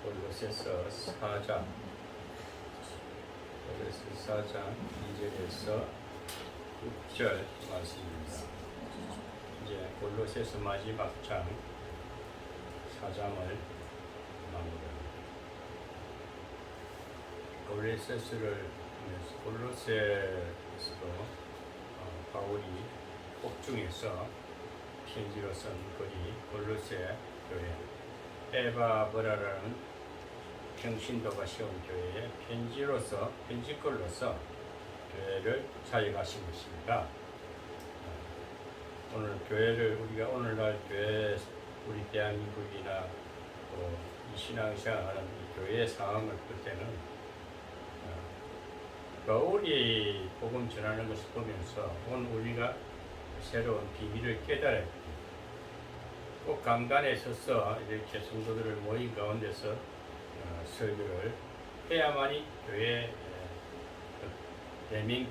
골로새서 4장 2절에서 6절 말씀입니다. 이제 골로새서 마지막 장 4장을 마무리합니다. 골로새에서도 바울이 복중에서 편지로 쓴 글이 골로새 교회 에바브라라는 평신도가 세운 교회에 편지글로서 교회를 사역하신 것입니다. 오늘 교회를 우리가 오늘날 교회 우리 대한민국이나 또 이 신앙생활하는 이 교회의 상황을 볼 때는 바울이 복음 전하는 것을 보면서 오늘 우리가 새로운 비밀을 깨달아야 됩니다. 꼭 강단에 서서 이렇게 성도들을 모인 가운데서 설교를 해야만이 교회 대명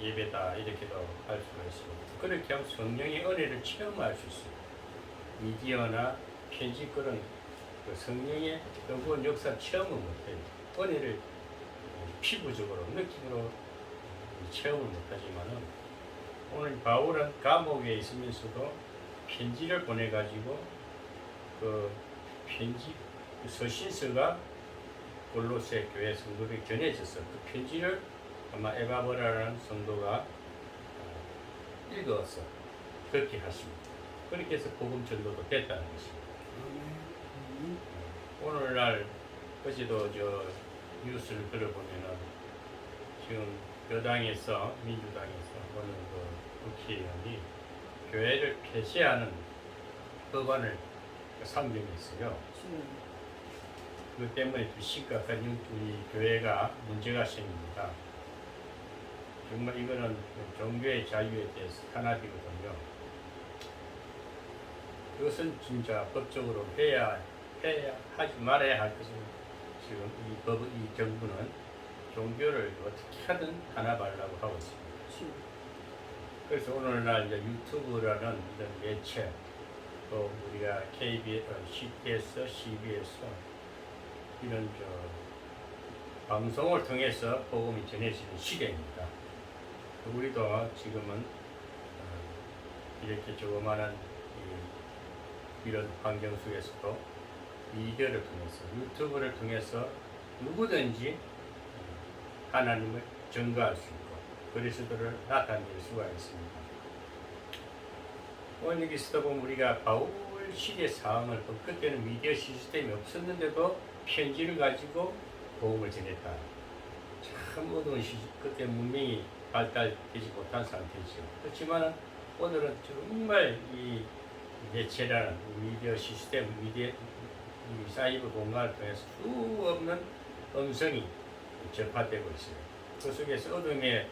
예배다 이렇게도 할 수가 있습니다. 그렇게 하면 성령의 은혜를 체험할 수 있습니다. 미디어나 편집글은 그 성령의 뜨거운 역사 체험을 못해요. 은혜를 피부적으로 느낌으로 체험을 못하지만은 오늘 바울은 감옥에 있으면서도 편지를 보내가지고 그 편지 서신서가 골로새 교회 성도들이 전해졌어. 그 편지를 아마 에바브라라는 성도가 읽어서 듣게 하십니다. 그렇게 해서 복음 전도도 됐다는 것입니다. 오늘날 어제도 저 뉴스를 들어보면은 지금 여당에서 민주당에서 어느 그 국회의원이 교회를 폐쇄하는 법안을 상정했어요. 그 때문에 심각한 우리 교회가 문제가 생깁니다. 정말 이거는 종교의 자유에 대해서 탄압이거든요. 그것은 진짜 법적으로 하지 말아야 할 것은 지금 이 정부는 종교를 어떻게 하든 탄압하려고 하고 있습니다. 그래서 오늘날 이제 유튜브라는 이런 매체, 또 우리가 KBS, CBS 이런 방송을 통해서 복음이 전해지는 시대입니다. 우리도 지금은 이렇게 조그마한 이런 환경 속에서도 미디어를 통해서 유튜브를 통해서 누구든지 하나님을 증거할 수 있고 그리스도를 나타낼 수가 있습니다. 오늘 여기 쓰다 보면 우리가 바울 시대 상황을 본 그때는 미디어 시스템이 없었는데도 편지를 가지고 복음을 전했다. 참 어두운 시기, 그때 문명이 발달되지 못한 상태죠. 그렇지만 오늘은 정말 이 매체라는 미디어 시스템, 이 사이버 공간을 통해서 수없는 음성이 접하되고 있어요. 그 속에서 어둠의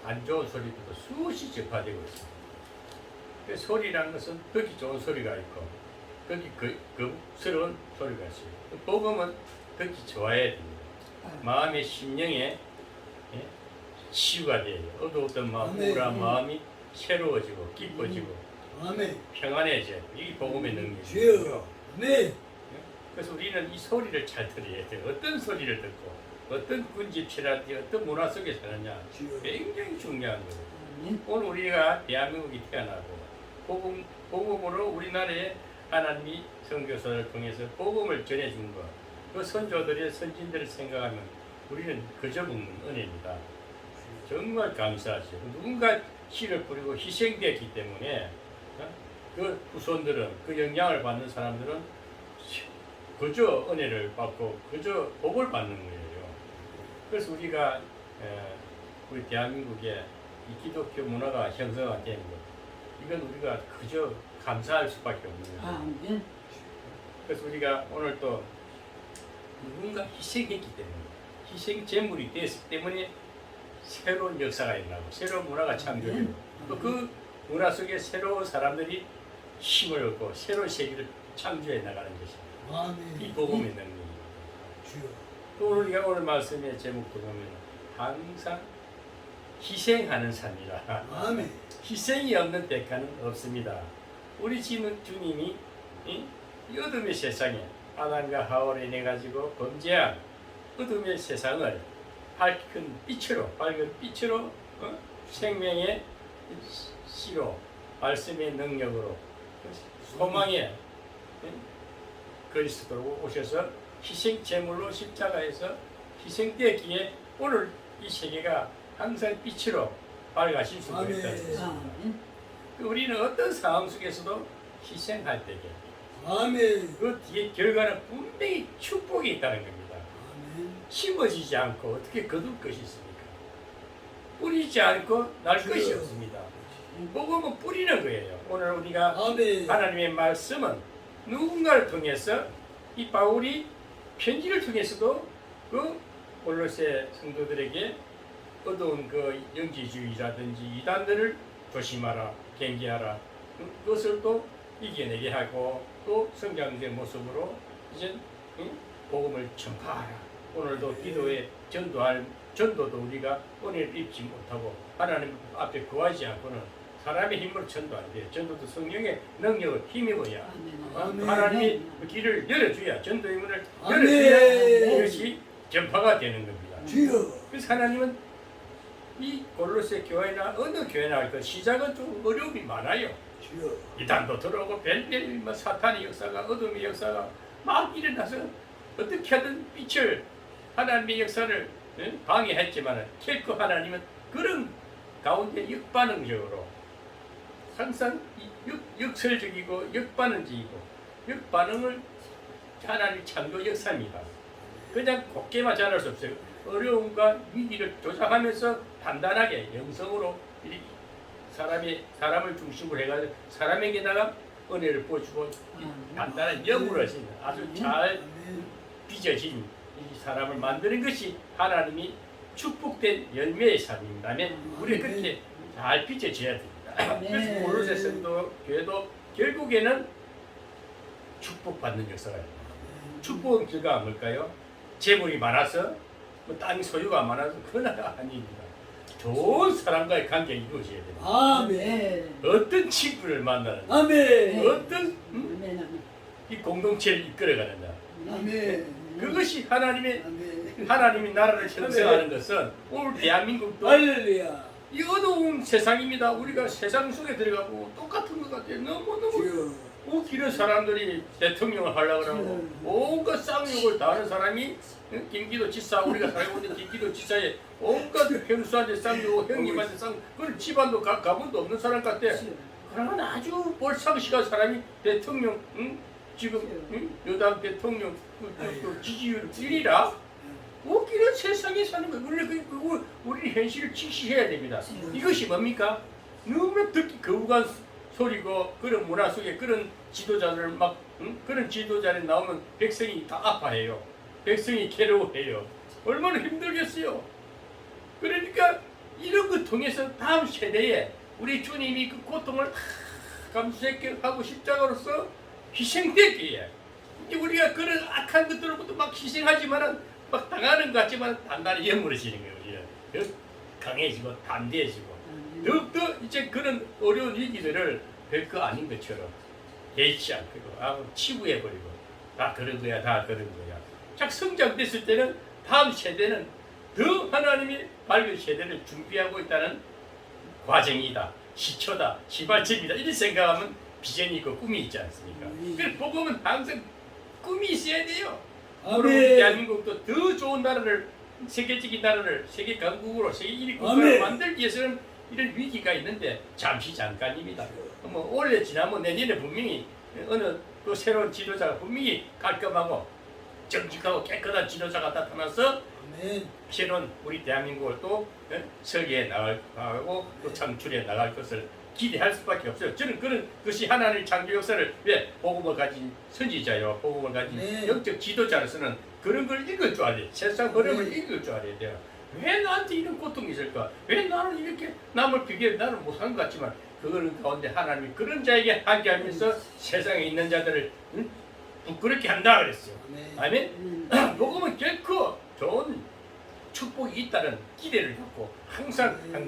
안 좋은 소리들도 수없이 접하되고 있습니다. 그 소리라는 것은 듣기 좋은 소리가 있고 듣기 거북스러운 소리가 있어요. 복음은 듣기 좋아야 됩니다. 마음의 심령에 치유가 돼요. 어두웠던 마음, 우울한 마음이 새로워지고 기뻐지고 평안해져요. 이게 복음의 능력이에요. 그래서 우리는 이 소리를 잘 들어야 돼요. 어떤 소리를 듣고 어떤 군집체라든지 어떤 문화 속에 사느냐 굉장히 중요한 거예요. 오늘 우리가 대한민국이 태어나고 복음으로 우리나라에 하나님이 선교사를 통해서 복음을 전해준 것, 그 선조들의 선진들을 생각하면 우리는 그저 먹는 은혜입니다. 정말 감사하죠. 누군가 씨를 뿌리고 희생되었기 때문에 그 후손들은 그 영향을 받는 사람들은 그저 은혜를 받고 그저 복을 받는 거예요. 그래서 우리가 우리 대한민국에 이 기독교 문화가 형성화된 것, 이건 우리가 그저 감사할 수밖에 없는 거예요. 그래서 우리가 오늘 또 누군가 희생했기 때문에 희생 제물이 됐기 때문에 새로운 역사가 일어나고 새로운 문화가 창조되고 또 그 문화 속에 새로운 사람들이 힘을 얻고 새로운 세계를 창조해 나가는 것입니다. 이 복음의 능력입니다. 또 우리가 오늘 말씀의 제목도 보면 항상 희생하는 삶이라. 희생이 없는 대가는 없습니다. 우리 주님이 이 어둠의 세상에 아담과 하와로 인해 가지고 범죄한 어둠의 세상을 밝은 빛으로 생명의 씨로 말씀의 능력으로 소망의 그리스도로 오셔서 희생 제물로 십자가에서 희생되기에 오늘 이 세계가 항상 빛으로 밝아질 수가 있다. 우리는 어떤 상황 속에서도 희생할 때에 그 뒤에 결과는 분명히 축복이 있다는 겁니다. 심어지지 않고 어떻게 거둘 것이 있습니까? 뿌리지 않고 날 것이 없습니다. 복음은 뿌리는 거예요. 오늘 우리가 하나님의 말씀은 누군가를 통해서 이 바울이 편지를 통해서도 그 골로새 성도들에게 어두운 그 영지주의라든지 이단들을 조심하라, 경계하라, 그것을 또 이겨내게 하고 또 성장된 모습으로 이제 복음을 전파하라. 오늘도 기도에 전도도 우리가 은혜를 입지 못하고 하나님 앞에 구하지 않고는 사람의 힘으로 전도 안 돼요. 전도도 성령의 능력을 힘입어야 하나님이 그 길을 열어줘야 전도의 문을 열어줘야 이것이 전파가 되는 겁니다. 그래서 하나님은 이 골로새 교회나 어느 교회나 그 시작은 좀 어려움이 많아요. 이단도 들어오고 별별 사탄의 역사가 어둠의 역사가 막 일어나서 어떻게 하든 빛을 하나님의 역사를 방해했지만 결코 하나님은 그런 가운데 역반응적으로 항상 역설적이고 역반응적이고 역반응을 하나님 창조 역사입니다. 그냥 곱게만 잘할 수 없어요. 어려움과 위기를 조장하면서 단단하게 영성으로 사람을 중심으로 해가지고 사람에게다가 은혜를 보여주고 단단한 영으로 하십니다. 아주 잘 빚어진 이 사람을 만드는 것이 하나님이 축복된 열매의 삶입니다. 우리가 그렇게 잘 빚어져야 됩니다. 그래서 골로새 성도 교회도 결국에는 축복받는 역사가 됩니다. 축복은 결과가 뭘까요? 재물이 많아서 땅 소유가 많아서 그건 아닙니다. 좋은 사람과의 관계가 이루어져야 됩니다. 아멘. 어떤 친구를 만나는 아멘. 어떤 이 공동체를 이끌어가는가. 아멘. 그것이 하나님이 아멘. 나라를 형성하는 것은 오늘 대한민국도 할렐루야. 이 어두운 세상입니다. 우리가 세상 속에 들어가고 똑같은 것 같아요. 너무너무 웃기는 사람들이 대통령을 하려고 하고 온갖 쌍욕을 다 하는 사람이 경기도 지사 우리가 살고 있는 경기도 지사에 온갖 형수한테 쌍욕 형님한테 쌍욕 그런 집안도 가문도 없는 사람 같아. 그러면 아주 몰상식한 사람이 대통령 지금 여당 대통령 지지율 1위라 웃기는 세상에 사는 거예요. 우리 현실을 직시해야 됩니다. 이것이 뭡니까? 너무나 듣기 거부간 소리고 그런 문화 속에 그런 지도자들 그런 지도자를 나오면 백성이 다 아파해요. 백성이 괴로워해요. 얼마나 힘들겠어요. 그러니까 이런 거 통해서 다음 세대에 우리 주님이 그 고통을 다 감수하고 십자가로서 희생되기에 우리가 그런 악한 것들로부터 막 희생하지만은 막 당하는 것 같지만 단단히 예물어지는 거예요. 우리는 강해지고 담대해지고 더욱더 이제 그런 어려운 위기들을 별거 아닌 것처럼 개의치 않고 치부해버리고 다 그런 거야 다 그런 거야. 자 성장됐을 때는 다음 세대는 더 하나님이 밝은 세대를 준비하고 있다는 과정이다. 시초다. 시발점이다. 이런 생각하면 비전이 있고 꿈이 있지 않습니까? 그래서 복음은 항상 꿈이 있어야 돼요. 우리 대한민국도 더 좋은 나라를 세계적인 나라를 세계 강국으로 세계 1위 국가를 만들기 위해서는 이런 위기가 있는데 잠시 잠깐입니다. 뭐 올해 지나면 내년에 분명히 어느 또 새로운 지도자가 분명히 깔끔하고 정직하고 깨끗한 지도자가 나타나서 새로운 우리 대한민국을 또 설계해 나가고 또 창출해 나갈 것을 기대할 수밖에 없어요. 저는 그런 것이 하나님의 창조 역사를 왜 복음을 가진 선지자요, 복음을 가진 영적 지도자로서는 그런 걸 읽을 줄 알아야 돼. 세상 흐름을 읽을 줄 알아야 돼요. 왜 나한테 이런 고통이 있을까? 왜 나는 이렇게 남을 비교해 나는 못한 것 같지만 그거는 가운데 하나님이 그런 자에게 함께하면서 세상에 있는 자들을 부끄럽게 한다 그랬어요. 아멘. 복음은 결코 좋은 축복이 있다는 기대를 갖고 항상 한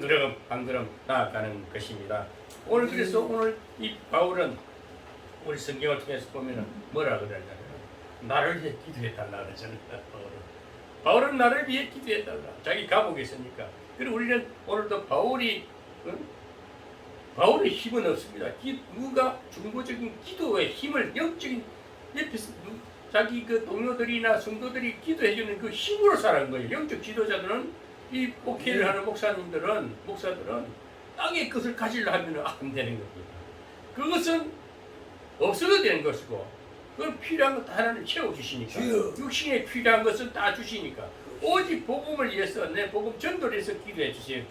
걸음 나아가는 것입니다. 오늘 그래서 오늘 이 바울은 우리 성경을 통해서 보면은 뭐라 그러냐면 나를 위해 기도해달라 그러잖아요. 바울은 나를 위해 기도해달라. 자기 감옥에 있으니까. 그리고 우리는 오늘도 바울의 힘은 없습니다. 누가 중보적인 기도의 힘을 영적인 옆에서 자기 그 동료들이나 성도들이 기도해주는 그 힘으로 살아간 거예요. 영적 지도자들은 이 목회를 하는 목사들은 땅의 것을 가지려 하면 안 되는 겁니다. 그것은 없어도 되는 것이고 그 필요한 것 하나님 채워주시니까 육신에 필요한 것은 다 주시니까 오직 복음을 위해서 내 복음 전도를 위해서 기도해 주세요.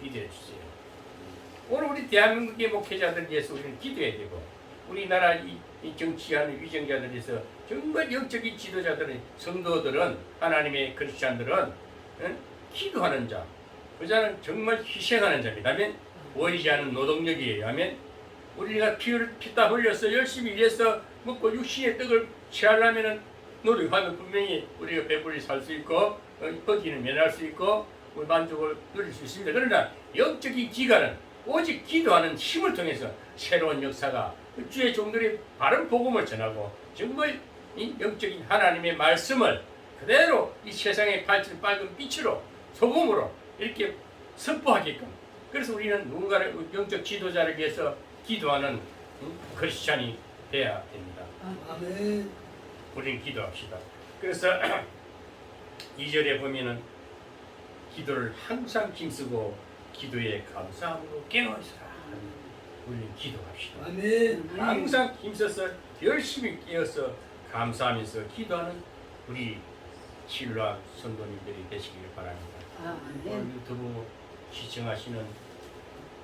오늘 우리 대한민국의 목회자들 위해서 우리는 기도해야 되고 우리나라 이 정치하는 위정자들 위해서 정말 영적인 지도자들은 성도들은 하나님의 크리스찬들은 기도하는 자 그자는 정말 희생하는 자입니다. 아멘. 보이지 않는 노동력이에요. 아멘. 우리가 피땀 흘려서 열심히 일해서 먹고 육신의 떡을 취하려면 노력하면 분명히 우리가 배불리 살 수 있고 거기는 면할 수 있고 만족을 누릴 수 있습니다. 그러나 영적인 기간은 오직 기도하는 힘을 통해서 새로운 역사가 주의 종들이 바른 복음을 전하고 정말 이 영적인 하나님의 말씀을 그대로 이 세상에 밝힌 밝은 빛으로 소금으로 이렇게 선포하게끔 그래서 우리는 누군가를 영적 지도자를 위해서 기도하는 크리스찬이 돼야 됩니다. 아멘. 우리는 기도합시다. 그래서 2절에 보면은 기도를 항상 힘쓰고 기도에 감사함으로 깨어있으라. 우리는 기도합시다. 아멘. 항상 힘써서 열심히 깨어서 감사하면서 기도하는 우리 신랑 성도님들이 되시길 바랍니다. 오늘 유튜브 시청하시는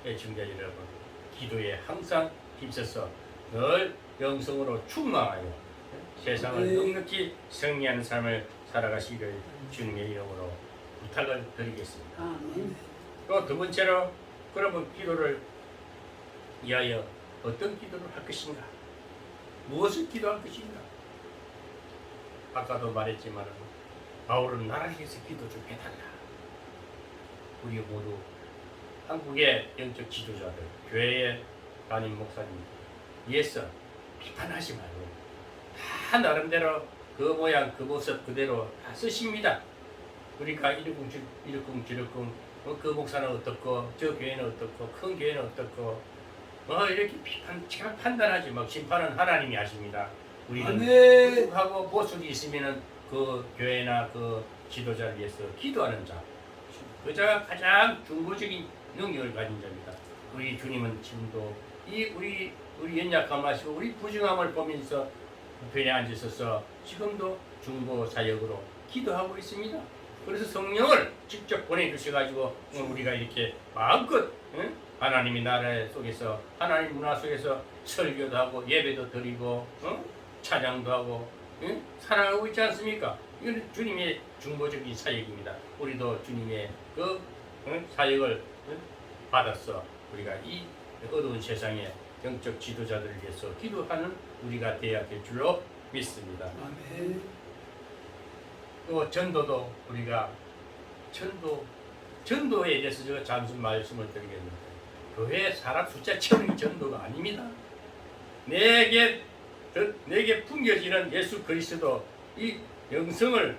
애청자 여러분 기도에 항상 힘써서 늘 영성으로 충만하여 세상을 넉넉히 승리하는 삶을 살아가시기를 주님의 이름으로 부탁을 드리겠습니다. 또 두 번째로 그러면 기도를 위하여 어떤 기도를 할 것인가? 무엇을 기도할 것인가? 아까도 말했지만 바울은 나를 위해서 기도 좀 해달라. 우리 모두 한국의 영적 지도자들, 교회의 담임 목사님 위해서 비판하지 말고 다 나름대로 그 모양 그 모습 그대로 다 쓰십니다. 우리가 이러쿵저러쿵 그 목사는 어떻고 저 교회는 어떻고 큰 교회는 어떻고 이렇게 제가 판단하지 막 심판은 하나님이 하십니다. 우리는 하고 모습이 있으면은 그 교회나 그 지도자를 위해서 기도하는 자 그자가 가장 중보적인 능력을 가진 자입니다. 우리 주님은 지금도 우리 연약함 하시고 우리 부정함을 보면서 편에 앉으셔서 지금도 중보 사역으로 기도하고 있습니다. 그래서 성령을 직접 보내주셔가지고 우리가 이렇게 마음껏 하나님의 나라 속에서 하나님 문화 속에서 설교도 하고 예배도 드리고 찬양도 하고 살아가고 있지 않습니까? 이건 주님의 중보적인 사역입니다. 우리도 주님의 그 사역을 받았어. 우리가 이 어두운 세상에 영적 지도자들을 위해서 기도하는 우리가 되어야 될 줄로 믿습니다. 아멘. 또 전도도 우리가 전도에 대해서 제가 잠시 말씀을 드리겠는데 교회 사람 숫자 채우는 게 전도가 아닙니다. 내게 풍겨지는 예수 그리스도 이 영성을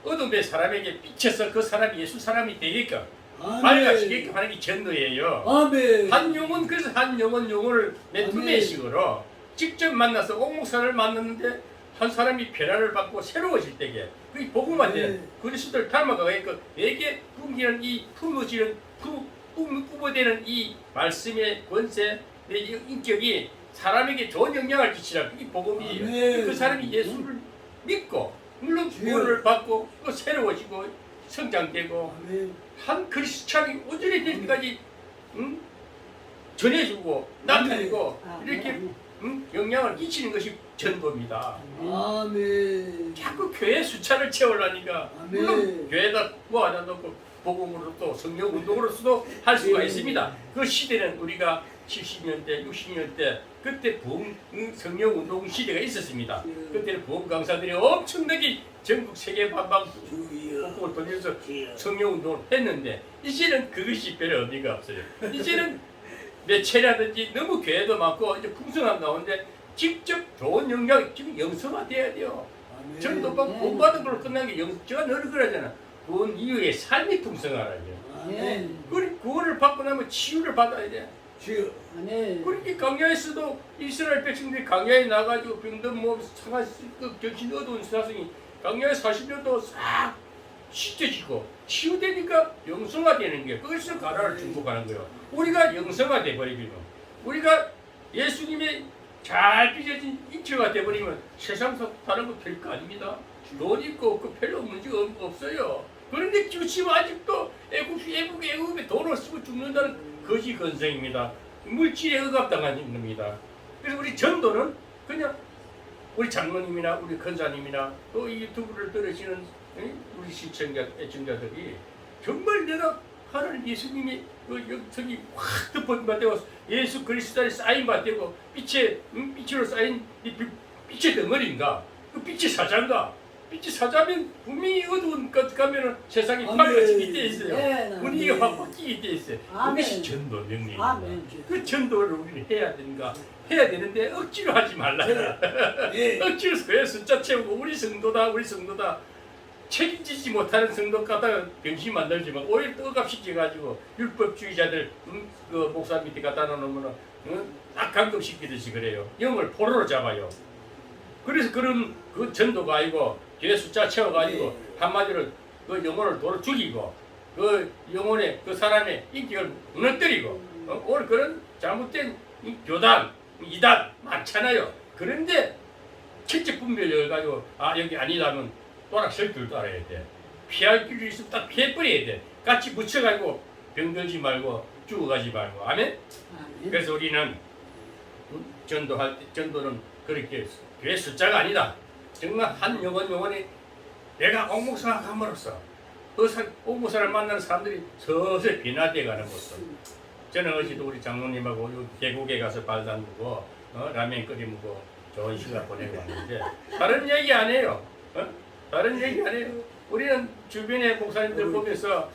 어둠의 사람에게 비춰서 그 사람이 예수 사람이 되게끔 밝아지게끔 하는 게 전도예요. 아멘. 한 영혼 그래서 한 영혼을 내 품의 식으로 직접 만나서 옥목사를 만났는데 한 사람이 변화를 받고 새로워질 때에 그 복음한테 그리스도를 닮아가니까 내게 풍기는 이 뿜어대는 이 말씀의 권세 내 인격이 사람에게 좋은 영향을 끼치라. 그게 복음이에요. 그 사람이 예수를 믿고 물론 구원을 받고 또 새로워지고 성장되고 한 크리스찬이 온전히 될 때까지 전해주고 나타내고 이렇게 영향을 끼치는 것이 전도입니다. 아멘. 자꾸 교회 숫자를 채우려니까 물론 교회에다 모아다 놓고 복음으로 또 성령 운동으로서도 할 수가 있습니다. 그 시대는 우리가 70년대, 60년대 그때 성령 운동 시대가 있었습니다. 그때는 보험 강사들이 엄청나게 전국 세계 방방 복음을 돌려서 성령 운동을 했는데 이제는 그것이 별 의미가 없어요. 이제는 매체라든지 너무 교회도 많고 이제 풍성한 가운데 직접 좋은 영향 지금 영성화돼야 돼요. 전도 받고 구원 받은 걸로 끝난 게 제가 늘 그러잖아. 구원 이후에 삶이 풍성하라죠. 아멘. 그리고 구원을 받고 나면 치유를 받아야 돼. 주여. 아멘. 그렇게 광야에서도 이스라엘 백성들이 광야에 나가지고 병든 몸 상한 정신 어두운 사슴이 광야에 40년도 싹 씻겨지고 치유되니까 영성화되는 게 그것을 가라를 중복하는 거예요. 우리가 영성화돼 버리면 우리가 예수님의 잘 빚어진 인체가 돼버리면 세상에서 다른 거 별거 아닙니다. 돈 있고 없고 별로 문제가 없어요. 그런데 지금 아직도 애국에 돈을 쓰고 죽는다는 거지 건성입니다. 물질에 억압당한 겁니다. 그래서 우리 전도는 그냥 우리 장로님이나 우리 권사님이나 또 이 유튜브를 들으시는 우리 시청자, 애청자들이 정말 내가 하나님 예수님이 영성이 확 덮어받고 예수 그리스도의 쌓인 받되고 빛으로 쌓인 이 빛의 덩어리인가? 그 빛의 사자인가? 빛의 사자면 분명히 어두운 것 가면은 세상이 밝아지게 돼 있어요. 분위기가 확 바뀌게 돼 있어요. 그것이 전도 명령입니다. 그 전도를 우리는 해야 되는데 억지로 하지 말라. 억지로 왜 숫자 채우고 우리 성도다 책임지지 못하는 성도 갖다가 병신 만들지만 오히려 억압시켜가지고 율법주의자들 그 목사 밑에 갖다 놓으면 딱 감금시키듯이 그래요. 영을 포로로 잡아요. 그래서 그런 그 전도가 아니고 뒤에 숫자 채워가지고 한마디로 그 영혼을 도로 죽이고 그 영혼의 그 사람의 인격을 무너뜨리고 오늘 그런 잘못된 교단, 이단 많잖아요. 그런데 첫째 분별력을 가지고 여기 아니라면 돌아설 줄도 알아야 돼. 피할 길이 있으면 딱 피해버려야 돼. 같이 묻혀가지고 병들지 말고 죽어가지 말고. 아멘? 그래서 우리는 전도할 때 전도는 그렇게 교회 숫자가 아니다. 정말 한 영혼이 내가 옥목사가 함으로써 옥목사를 만나는 사람들이 서서히 변화되어가는 모습. 저는 어제도 우리 장로님하고 계곡에 가서 발 담그고 라면 끓여 먹고 좋은 시간 보내고 왔는데 다른 얘기 안 해요. 다른 얘기 안 해요. 우리는 주변의 목사님들 보면서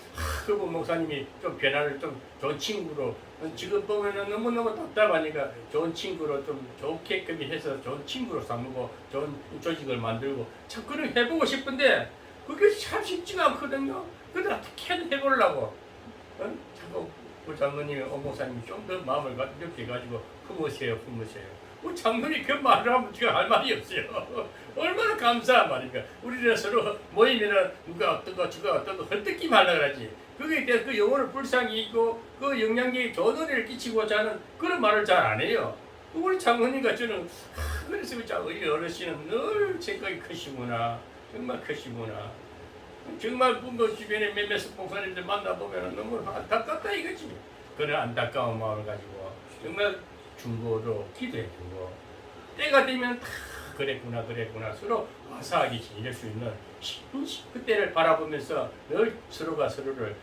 그분 목사님이 좀 변화를 좀 좋은 친구로 지금 보면은 너무너무 답답하니까 좋은 친구로 좀 좋게끔 해서 좋은 친구로 삼고 좋은 조직을 만들고 참 그런 해보고 싶은데 그게 참 쉽지가 않거든요. 근데 어떻게 해보려고 자꾸 우리 장로님이 목사님이 좀 더 마음을 이렇게 가지고 품으세요. 우리 장로님 그 말을 하면 제가 할 말이 없어요. 얼마나 감사한 말입니까. 우리는 서로 모이면은 누가 어떤가 저가 어떤가 헐뜯기 하려고 그러지. 그게 그 영혼을 불쌍히 있고 그 영향력이 좋은 은혜를 끼치고자 하는 그런 말을 잘 안 해요. 우리 장로님과 저는 그래서 우리 어르신은 늘 생각이 크시구나. 정말 크시구나. 정말 뭐 주변에 몇몇 목사님들 만나보면 너무 안타깝다 이거지. 그런 안타까운 마음을 가지고 정말 중보로 기도해주고 때가 되면 다 그랬구나 서로 화사하게 지낼 수 있는 그때를 바라보면서 늘 서로가 서로를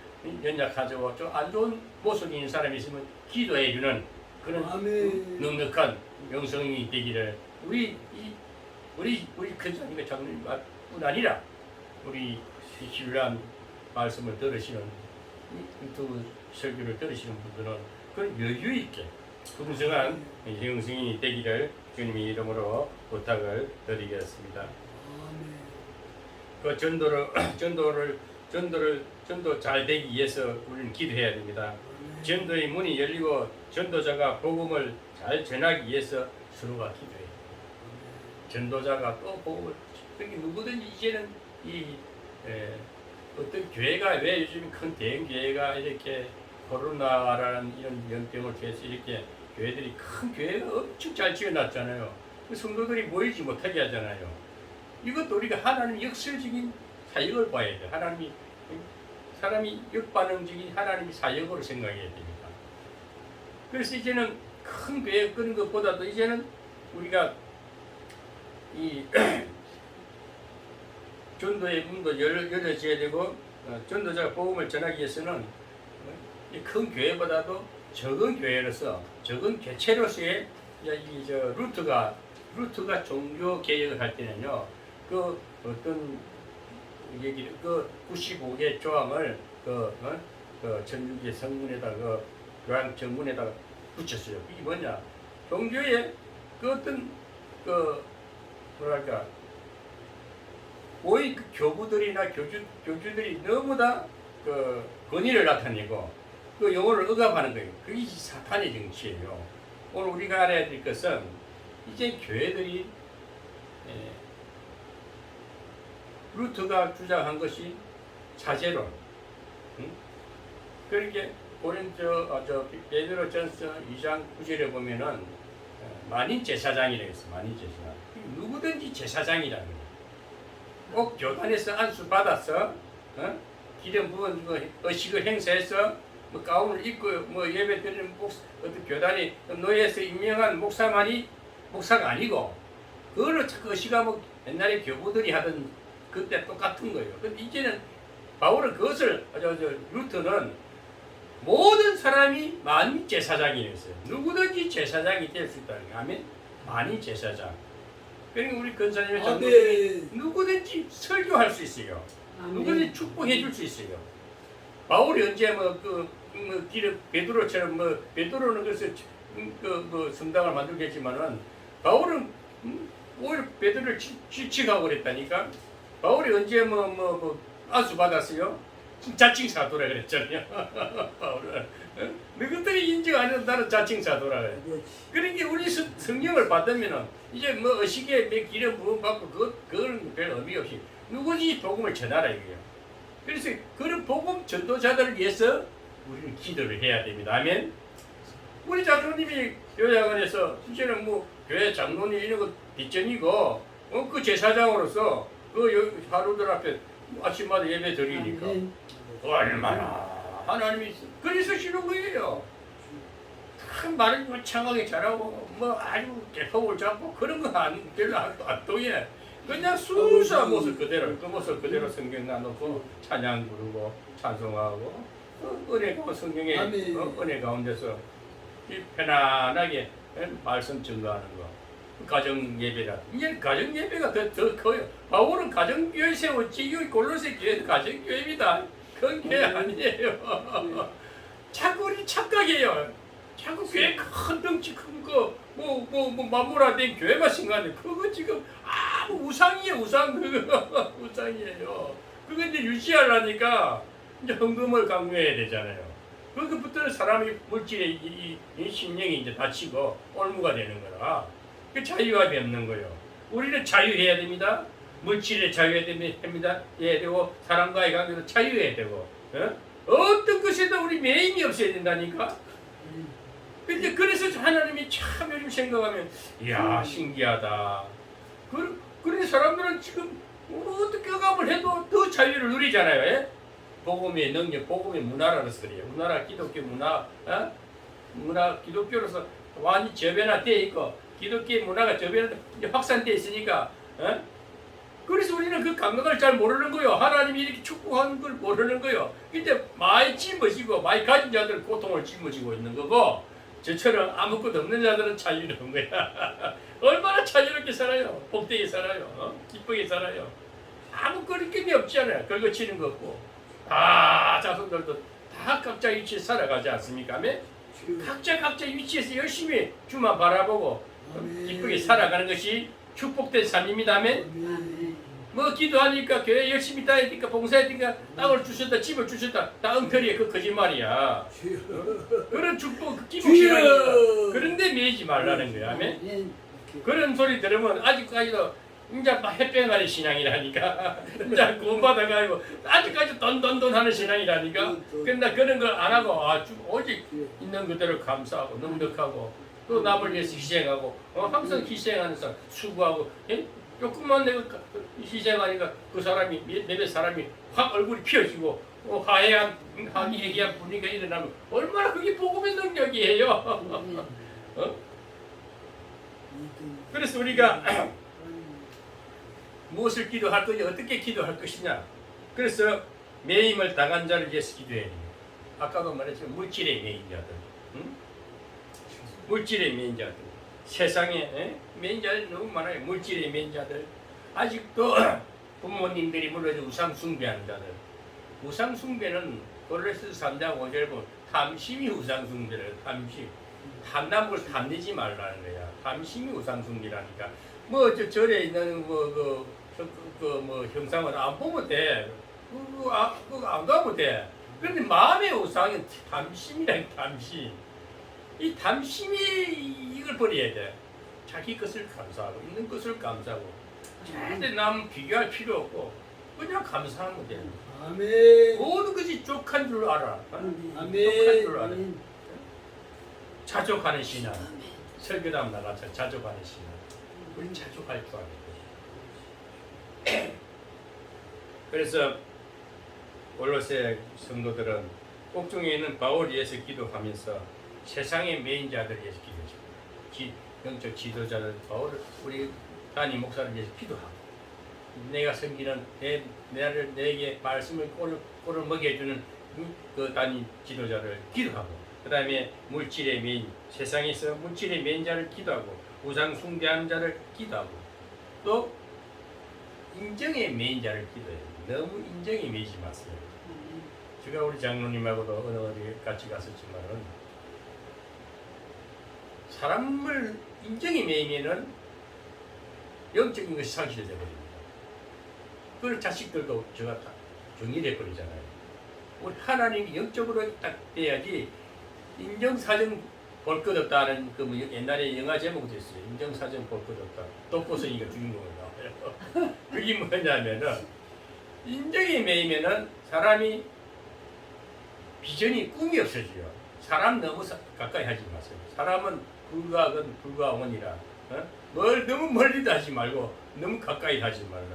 연약하고 좀 안 좋은 모습이 있는 사람이 있으면 기도해주는 그런 넉넉한 영성이 되기를 우리 큰사님과 장로님뿐 아니라 우리 이 신랄한 말씀을 들으시는 두 설교를 들으시는 분들은 그런 여유 있게 풍성한 영성이 되기를 주님의 이름으로 부탁을 드리겠습니다. 그 전도 잘 되기 위해서 우리는 기도해야 됩니다. 전도의 문이 열리고 전도자가 복음을 잘 전하기 위해서 서로가 기도해요. 전도자가 또 복음을 그러니까 누구든지 이제는 어떤 교회가 왜 요즘 큰 대형 교회가 이렇게 코로나라는 이런 병을 통해서 이렇게 교회들이 큰 교회가 엄청 잘 지어놨잖아요. 그 성도들이 모이지 못하게 하잖아요. 이것도 우리가 하나님의 역설적인 사역을 봐야 돼요. 사람이 역반응적인 하나님의 사역으로 생각해야 됩니다. 그래서 이제는 큰 교회 그런 것보다도 이제는 우리가 이 전도의 문도 열어져야 되고 전도자가 복음을 전하기 위해서는 이 큰 교회보다도 적은 교회로서 적은 개체로서의 루트가 종교 개혁을 할 때는요 그 어떤 얘기를 그 95개 조항을 그 전주기 성문에다가 그 교황 정문에다가 붙였어요. 이게 뭐냐? 종교의 그 어떤 그 뭐랄까 오히려 그 교부들이나 교주들이 너무 다 그 권위를 나타내고 그 영혼을 억압하는 거예요. 그게 사탄의 정치예요. 오늘 우리가 알아야 될 것은 이제 교회들이 루터가 주장한 것이 자제론. 그렇게 고린도 베드로전서 2장 9절에 보면은 만인 제사장이라고 했어. 만인 제사장. 누구든지 제사장이라는 거예요. 꼭 교단에서 안수 받아서 기름 부은 의식을 행사해서 뭐 가운을 입고 뭐 예배 드리는 어떤 교단이 노예에서 임명한 목사만이 목사가 아니고 그거를 자꾸 의식하고 옛날에 교부들이 하던 그때 똑같은 거예요. 근데 이제는 바울은 그것을 루터는 모든 사람이 만인 제사장이 됐어요. 누구든지 제사장이 될 수 있다는 거예요. 아멘. 만인 제사장. 그러니까 우리 근사님의 전도들이 누구든지 설교할 수 있어요. 누구든지 축복해 줄 수 있어요. 바울이 언제 기름 베드로처럼 베드로는 그래서 성당을 만들겠지만은 바울은 오히려 베드로를 질책하고 그랬다니까. 바울이 언제 안수 받았어요? 자칭 사도라 그랬잖아요. 바울은 너희들이 인정 안 해도 나는 자칭 사도라 그래. 그러니까 우리 성령을 받으면은 이제 의식에 기름 부음 받고 그건 별 의미 없이 누구든지 복음을 전하라 이거예요. 그래서 그런 복음 전도자들을 위해서 우리는 기도를 해야 됩니다. 아멘. 우리 장로님이 교회학원에서 이제는 교회 장로님 이런 거 뒷전이고 그 제사장으로서 그 하루들 앞에 아침마다 예배 드리니까 얼마나 하나님이 그래서 쉬는 거예요. 참 말을 창하게 잘하고 아주 개폭을 잡고 그런 거 별로 안 통해. 그냥 순수한 모습 그대로 그 모습 그대로 성경 나놓고 찬양 부르고 찬송하고 은혜 가운데 성경의 은혜 가운데서 편안하게 말씀 증거하는 거. 가정 예배라. 이제 가정 예배가 더 커요. 바울은 가정 교회 세웠지. 이 골로새 교회는 가정 교회입니다. 그건 교회 아니에요. 자꾸 우리 착각해요. 자꾸 교회 큰 덩치 큰 거, 마무라된 교회만 생각하는데 그거 지금 아무 우상이에요. 우상 그거 우상이에요. 그거 이제 유지하려니까 이제 헌금을 강요해야 되잖아요. 그것부터는 사람이 물질의 이 심령이 이제 다치고 올무가 되는 거라. 그 자유함이 없는 거예요. 우리는 자유해야 됩니다. 물질에 자유해야 됩니다. 해야 되고 사람과의 관계도 자유해야 되고 어떤 것에도 우리 매임이 없어야 된다니까. 근데 그래서 하나님이 참 요즘 생각하면 이야 신기하다. 그런 사람들은 지금 어떻게 억압을 해도 더 자유를 누리잖아요. 예? 복음의 능력, 복음의 문화라서 그래요. 우리나라 기독교 문화 기독교로서 완전히 저변화되어 있고 기독교의 문화가 저변화 확산되어 있으니까 그래서 우리는 그 감각을 잘 모르는 거예요. 하나님이 이렇게 축복하는 걸 모르는 거예요. 근데 많이 짊어지고 많이 가진 자들은 고통을 짊어지고 있는 거고 저처럼 아무것도 없는 자들은 자유로운 거야. 얼마나 자유롭게 살아요. 복되게 살아요. 기쁘게 살아요. 아무 거리낌이 없잖아요. 긁어치는 거 없고 다 자손들도 다 각자 위치에 살아가지 않습니까? 각자 위치에서 열심히 주만 바라보고 기쁘게 살아가는 것이 축복된 삶입니다. 아멘. 기도하니까 교회 열심히 다니니까 봉사하니까 땅을 주셨다 집을 주셨다 다 엉터리에 그 거짓말이야. 그런 축복 기복이라니까. 그런데 매이지 말라는 거야. 아멘. 그런 소리 들으면 아직까지도 이제 햇병아리 신앙이라니까. 이제 구원받아가지고 아직까지 돈돈돈 하는 신앙이라니까. 근데 그런 걸 안 하고 오직 있는 그대로 감사하고 넉넉하고 또 남을 위해서 희생하고 항상 희생하는 사람 수고하고 조금만 내가 희생하니까 그 사람이 몇몇 사람이 확 얼굴이 피어지고 화해한 화기애애한 분위기가 일어나면 얼마나 그게 복음의 능력이에요. 그래서 우리가 무엇을 기도할 거냐 어떻게 기도할 것이냐. 그래서 매임을 당한 자를 위해서 기도해야 돼요. 아까도 말했지만 물질의 매인자들, 물질의 매인자들, 세상에 매인자들 너무 많아요. 물질의 매인자들, 아직도 부모님들이 물론 우상 숭배하는 자들. 우상 숭배는 고린도서 3장 5절 보면 탐심이 우상 숭배를 탐심. 탐나는 걸 탐내지 말라는 거야. 탐심이 우상 숭배라니까. 절에 있는 그 뭐 형상을 안 보면 돼. 그거 안 가면 돼. 그런데 마음의 우상은 탐심이란 탐심. 이 탐심이 이걸 버려야 돼. 자기 것을 감사하고 있는 것을 감사하고 절대 남 비교할 필요 없고 그냥 감사하면 돼. 아멘. 모든 것이 족한 줄 알아. 아멘. 족한 줄 알아. 자족하는 신앙. 설교담 나가서 자족하는 신앙. 우리 자족할 줄 알아요. 그래서 골로새 성도들은 꼭중에 있는 바울 위해서 기도하면서 세상의 메인자들 위해서 기도해주고 영적 지도자들 바울 우리 담임 목사를 위해서 기도하고 내가 섬기는 내게 말씀을 꼴을 먹여주는 그 담임 지도자를 기도하고 그 다음에 물질의 메인 세상에서 물질의 메인자를 기도하고 우상 숭배하는 자를 기도하고 또 인정의 메인자를 기도해요. 너무 인정에 매이지 마세요. 제가 우리 장로님하고도 어느 어디 같이 갔었지만은 사람을 인정에 매이면은 영적인 것이 상실이 되어버립니다. 그걸 자식들도 제가 다 정리해 버리잖아요. 우리 하나님이 영적으로 딱 돼야지 인정사정 볼 것 없다는 그 뭐 옛날에 영화 제목도 있어요. 인정사정 볼 것 없다. 독고성이가 주인공으로 나와요. 그게 뭐냐면은 인정에 매이면은 사람이 비전이 꿈이 없어져요. 사람 너무 가까이 하지 마세요. 사람은 불가근 불가원이라 뭘 너무 멀리도 하지 말고 너무 가까이 하지 말라.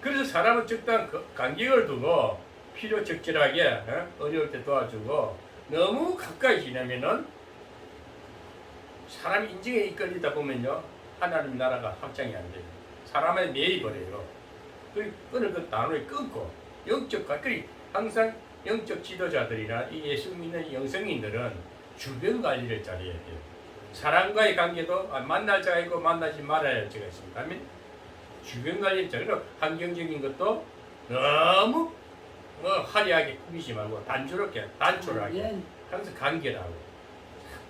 그래서 사람은 적당한 간격을 두고 필요 적절하게 어려울 때 도와주고 너무 가까이 지내면은 사람이 인정에 이끌리다 보면요 하나님 나라가 확장이 안 돼요. 사람의 매입버려요. 끊을 그 단어를 끊고 영적 가까이 항상 영적 지도자들이나 이 예수 믿는 영성인들은 주변 관리를 잘해야 돼요. 사람과의 관계도 만날 자가 있고 만나지 말아야 할 자가 있습니다. 그러면 주변 관리를 잘해서 환경적인 것도 너무 화려하게 꾸미지 말고 단조롭게 단촐하게 항상 간결하고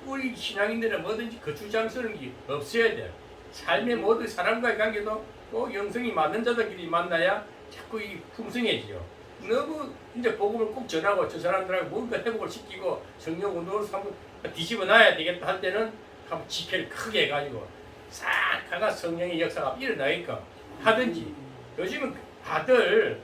우리 신앙인들은 뭐든지 거추장스러운 게 없어야 돼요. 삶의 모든 사람과의 관계도 꼭 영성이 맞는 자들끼리 만나야 자꾸 이 풍성해지요. 너무 이제 복음을 꼭 전하고 저 사람들하고 뭔가 회복을 시키고 성령 운동을 한번 뒤집어 놔야 되겠다 할 때는 한번 집회를 크게 해가지고 싹 가가 성령의 역사가 일어나니까 하든지 요즘은 다들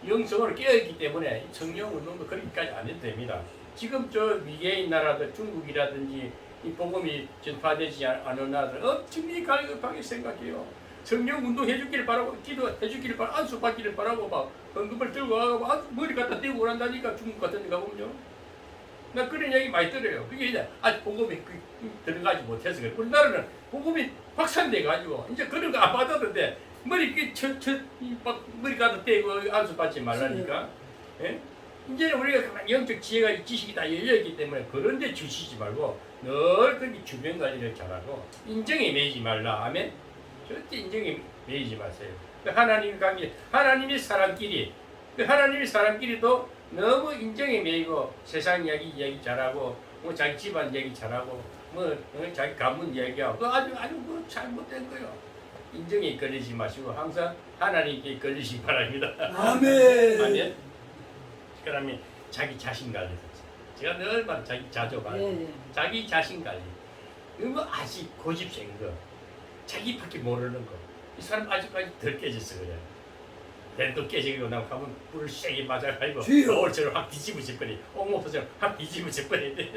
영성으로 깨어있기 때문에 성령 운동도 그렇게까지 안 해도 됩니다. 지금 저 미개인 나라들 중국이라든지 이 복음이 전파되지 않은 나라들 엄청 갈급하게 생각해요. 성령 운동 해주기를 바라고 기도해주기를 바라고 안수 받기를 바라고 막 헌금을 들고 가고 머리 갖다 떼고 그런다니까 중국 같은 데 가보면요. 나 그런 얘기 많이 들어요. 그게 이제 아직 복음이 들어가지 못해서 그래. 우리나라는 복음이 확산돼 가지고 이제 그런 거 안 받았는데 머리 머리 갖다 떼고 안수 받지 말라니까. 예? 이제는 우리가 영적 지혜가 지식이 다 열려있기 때문에 그런 데 주시지 말고 늘 그렇게 주변 관리를 잘하고 인정에 매이지 말라 하면 절대 인정에 매이지 마세요. 하나님 관계, 하나님의 사람끼리, 하나님의 사람끼리도 너무 인정에 매이고 세상 이야기 잘하고 뭐 자기 집안 얘기 잘하고 뭐 자기 가문 얘기하고 아주 뭐 잘못된 거요. 인정에 걸리지 마시고 항상 하나님께 걸리시기 바랍니다. 아멘. 아멘. 그러면 자기 자신 관리. 제가 늘 말 자기 자조 관리, 자기 자신 관리. 이거 아직 고집센 거, 자기밖에 모르는 거. 이 사람 아직까지 덜 깨졌어 그래. 벤도 깨지고 나면 가면 불을 세게 맞아가지고 거울처럼 확 뒤집어질 거니, 옥목처럼 확 뒤집어질 거니.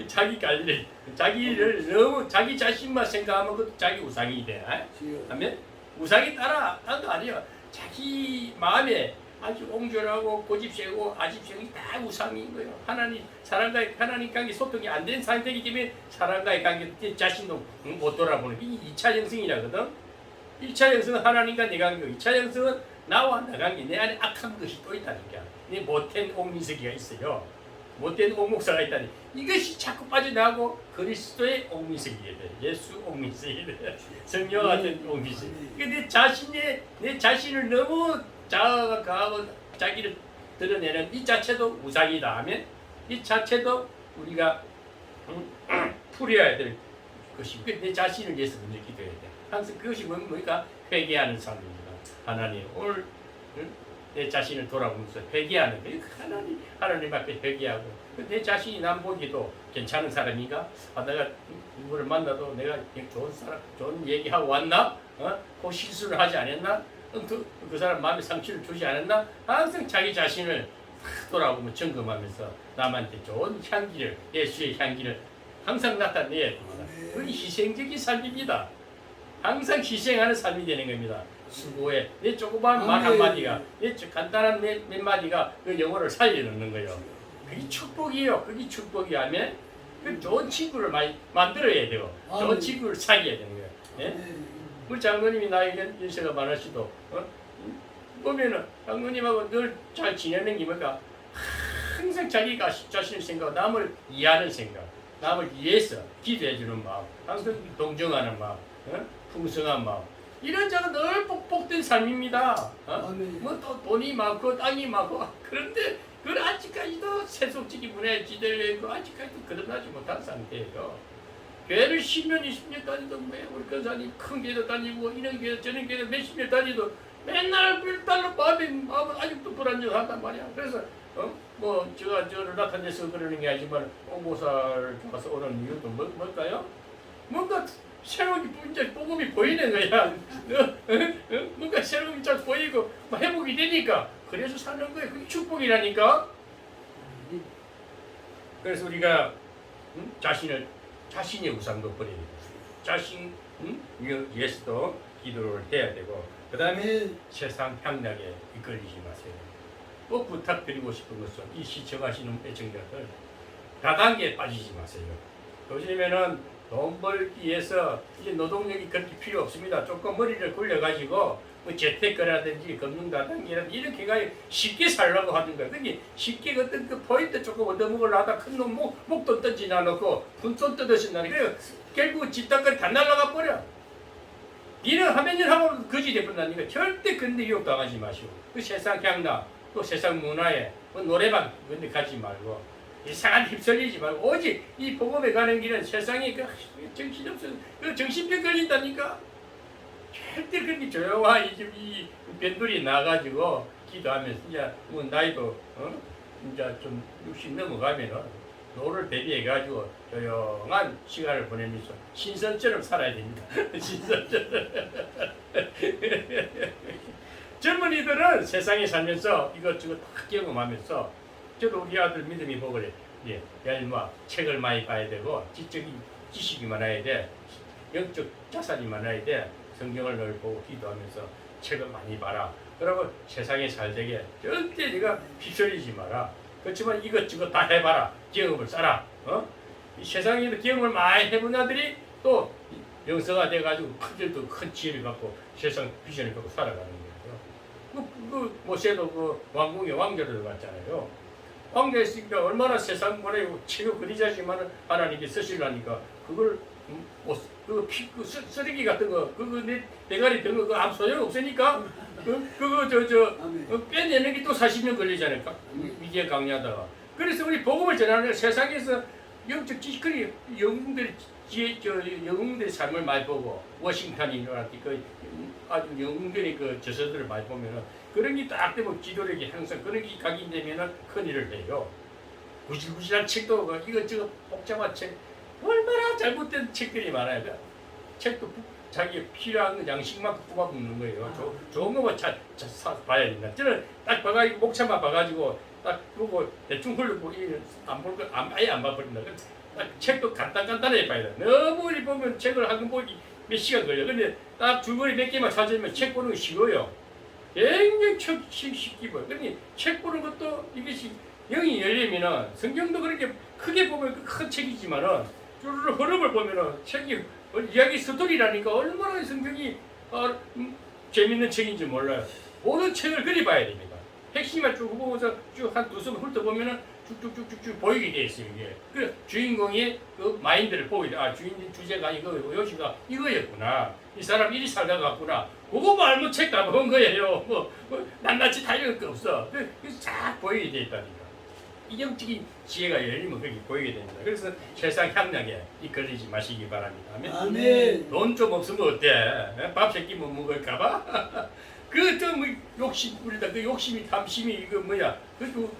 자기 관리를, 자기를 너무 자기 자신만 생각하면 그 자기 우상이 돼. 하면 우상이 따라한 거 아니에요. 자기 마음에 아주 옹졸하고 고집세고 아집세고 다 우상인 거예요. 사람과의 하나님 관계 소통이 안 된 상태이기 때문에 사람과의 관계 자신도 못 돌아보는 게 2차 영성이라거든. 1차 영성은 하나님과 내 관계고 2차 영성은 나와 내 관계, 내 안에 악한 것이 또 있다니까. 내 못된 옥민석이가 있어요. 못된 옥목사가 있다니. 이것이 자꾸 빠져나가고 그리스도의 옥민석이 돼. 예수 옥민석이 돼. 성령 같은 옥민석. 그러니까 내 자신을 너무 자아가 자기를 드러내는 이 자체도 우상이다 하면 이 자체도 우리가 풀어야 될 것이고 내 자신을 위해서 먼저 기도해야 돼. 항상 그것이 뭡니까? 회개하는 삶입니다. 하나님 오늘 내 자신을 돌아보면서 회개하는 게 하나님 앞에 회개하고 내 자신이 남 보기도 괜찮은 사람인가? 내가 누구를 만나도 내가 좋은 사람, 좋은 얘기하고 왔나? 그 실수를 하지 않았나? 그 사람 마음에 상처를 주지 않았나? 항상 자기 자신을 돌아보면 점검하면서 남한테 좋은 향기를, 예수의 향기를 항상 나타내야 됩니다. 그게 희생적인 삶입니다. 항상 희생하는 삶이 되는 겁니다. 수고에 내 조그마한 말 한마디가, 내 간단한 몇 마디가 그 영혼을 살려놓는 거예요. 그게 축복이에요. 그게 축복이라면 그 좋은 친구를 많이 만들어야 되고 좋은 친구를 사귀어야 되는 거예요. 예? 우리 장로님이 나에게 연세가 많으시도 보면은 장로님하고 늘 잘 지내는 게 뭐가 항상 자기가 자신을 생각하고 남을 이해하는 생각, 남을 위해서 기도해주는 마음, 항상 동정하는 마음, 풍성한 마음, 이런 자가 늘 복된 삶입니다. 뭐 또 돈이 많고 땅이 많고 그런데 그 아직까지도 세속적인 문화에 기대고 아직까지도 거듭나지 못한 상태예요. 교회를 10년, 20년 다니도 우리 권사님 큰 교회도 다니고 이런 교회 저런 교회 몇십 년 다니도 맨날 일달러 마음은 아직도 불안정하단 말이야. 그래서 뭐 제가 저를 나타내서 그러는 게 아니지만 홍보사를 가서 오는 이유도 뭘까요? 뭔가 새로운 이제 복음이 보이는 거야. 뭔가 새로운 잘 보이고 회복이 되니까 그래서 사는 거예요. 그게 축복이라니까. 그래서 우리가 자신의 우상도 버려야 되고 자신 위해서도 기도를 해야 되고 그 다음에 세상 향락에 이끌리지 마세요. 꼭 부탁드리고 싶은 것은 이 시청하시는 애청자들 다단계에 빠지지 마세요. 요즘에는 돈 벌기 위해서 이제 노동력이 그렇게 필요 없습니다. 조금 머리를 굴려가지고 뭐 재테크라든지 금융다단계라든지 이렇게 쉽게 살려고 하는 거야. 그게 쉽게 어떤 그 포인트 조금 얻어먹으려 하다 큰 놈 목돈 던지나 놓고 분돈 뜯으신다니. 그래 결국 집단까지 다 날아가 버려. 니는 하면 하고 거지 돼버린다니까. 절대 근데 유혹당하지 마시고 그 세상 향락 또 세상 문화에 뭐 노래방 근데 가지 말고 이상한 휩쓸리지 말고 오직 이 복음에 가는 길은 세상이 그 정신없어 그 정신병 걸린다니까. 절대 그렇게 조용한 이 변두리 나가지고 기도하면서 이제 뭐 나이도 이제 좀 60 넘어가면은 노를 대비해 가지고 조용한 시간을 보내면서 신선처럼 살아야 됩니다. 신선처럼. 젊은이들은 세상에 살면서 이것저것 다 경험하면서 저도 우리 아들 믿음이 보거래. 예, 뭐 책을 많이 봐야 되고 지적인 지식이 많아야 돼. 영적 자산이 많아야 돼. 성경을 늘 보고 기도하면서 책을 많이 봐라. 그러고 세상에 잘 되게 절대 네가 휩쓸리지 마라. 그렇지만 이것저것 다 해봐라. 경험을 쌓아. 이 세상에도 경험을 많이 해본 아들이 또 영성화 돼가지고 큰들도 큰 지혜를 갖고 세상 비전을 갖고 살아가는 거예요. 그 모세도 그 왕궁의 왕자로 들어갔잖아요. 왕자였으니까 얼마나 세상 문화에 치고 그리자지만 하나님께 쓰시려니까 그걸 그 쓰레기 같은 거 그거 내 대가리 든 거 그거 아무 소용 없으니까 그거 빼내는 게 또 40년 걸리잖아요. 위기에 강요하다가. 그래서 우리 복음을 전하는 세상에서 영적 지식이 영웅들의 삶을 많이 보고 워싱턴이라든지 그 아주 영웅들의 그 저서들을 많이 보면은 그런 게 딱 되면 기도력이 항상 그런 게 각인되면은 큰 일을 해요. 구질구질한 책도 이것저것 복잡한 책 얼마나 잘못된 책들이 많아요. 책도 자기 필요한 양식만 뽑아먹는 거예요. 좋은 거만 봐야 된다. 저는 딱 봐가지고 목차만 봐가지고 딱 보고 대충 흘리고 아예 안 봐버린다. 책도 간단하게 봐야 돼. 너무 이리 보면 책을 한 권 보기 몇 시간 걸려. 근데 딱 줄거리 몇 개만 찾으면 책 보는 거 쉬워요. 굉장히 쉽게 보여. 그러니 책 보는 것도 이것이 영이 열리면은 성경도 그렇게 크게 보면 큰 책이지만은 줄 흐름을 보면은 책이 이야기 스토리라니까 얼마나 성경이 재밌는 책인지 몰라요. 모든 책을 그리 봐야 됩니다. 핵심만 쭉 보면서 쭉 한 두 손 훑어보면은 쭉쭉쭉쭉 보이게 돼 있어요. 이게 그 주인공의 그 마인드를 보게 돼. 아 주인 주제가 이거 요시가 이거였구나. 이 사람 이리 살다 갔구나. 그거 알면 책 다 본 거예요. 뭐 낱낱이 다 읽을 거 없어. 그 쫙 보이게 돼 있다니까. 영적인 지혜가 열리면 거기 보이게 됩니다. 그래서 세상 향락에 이끌리지 마시기 바랍니다. 아멘. 아멘. 돈 좀 없으면 어때? 밥 세 끼 못 먹을까봐? 그또 뭐 욕심 부리다 그 욕심이 탐심이 이거 뭐야?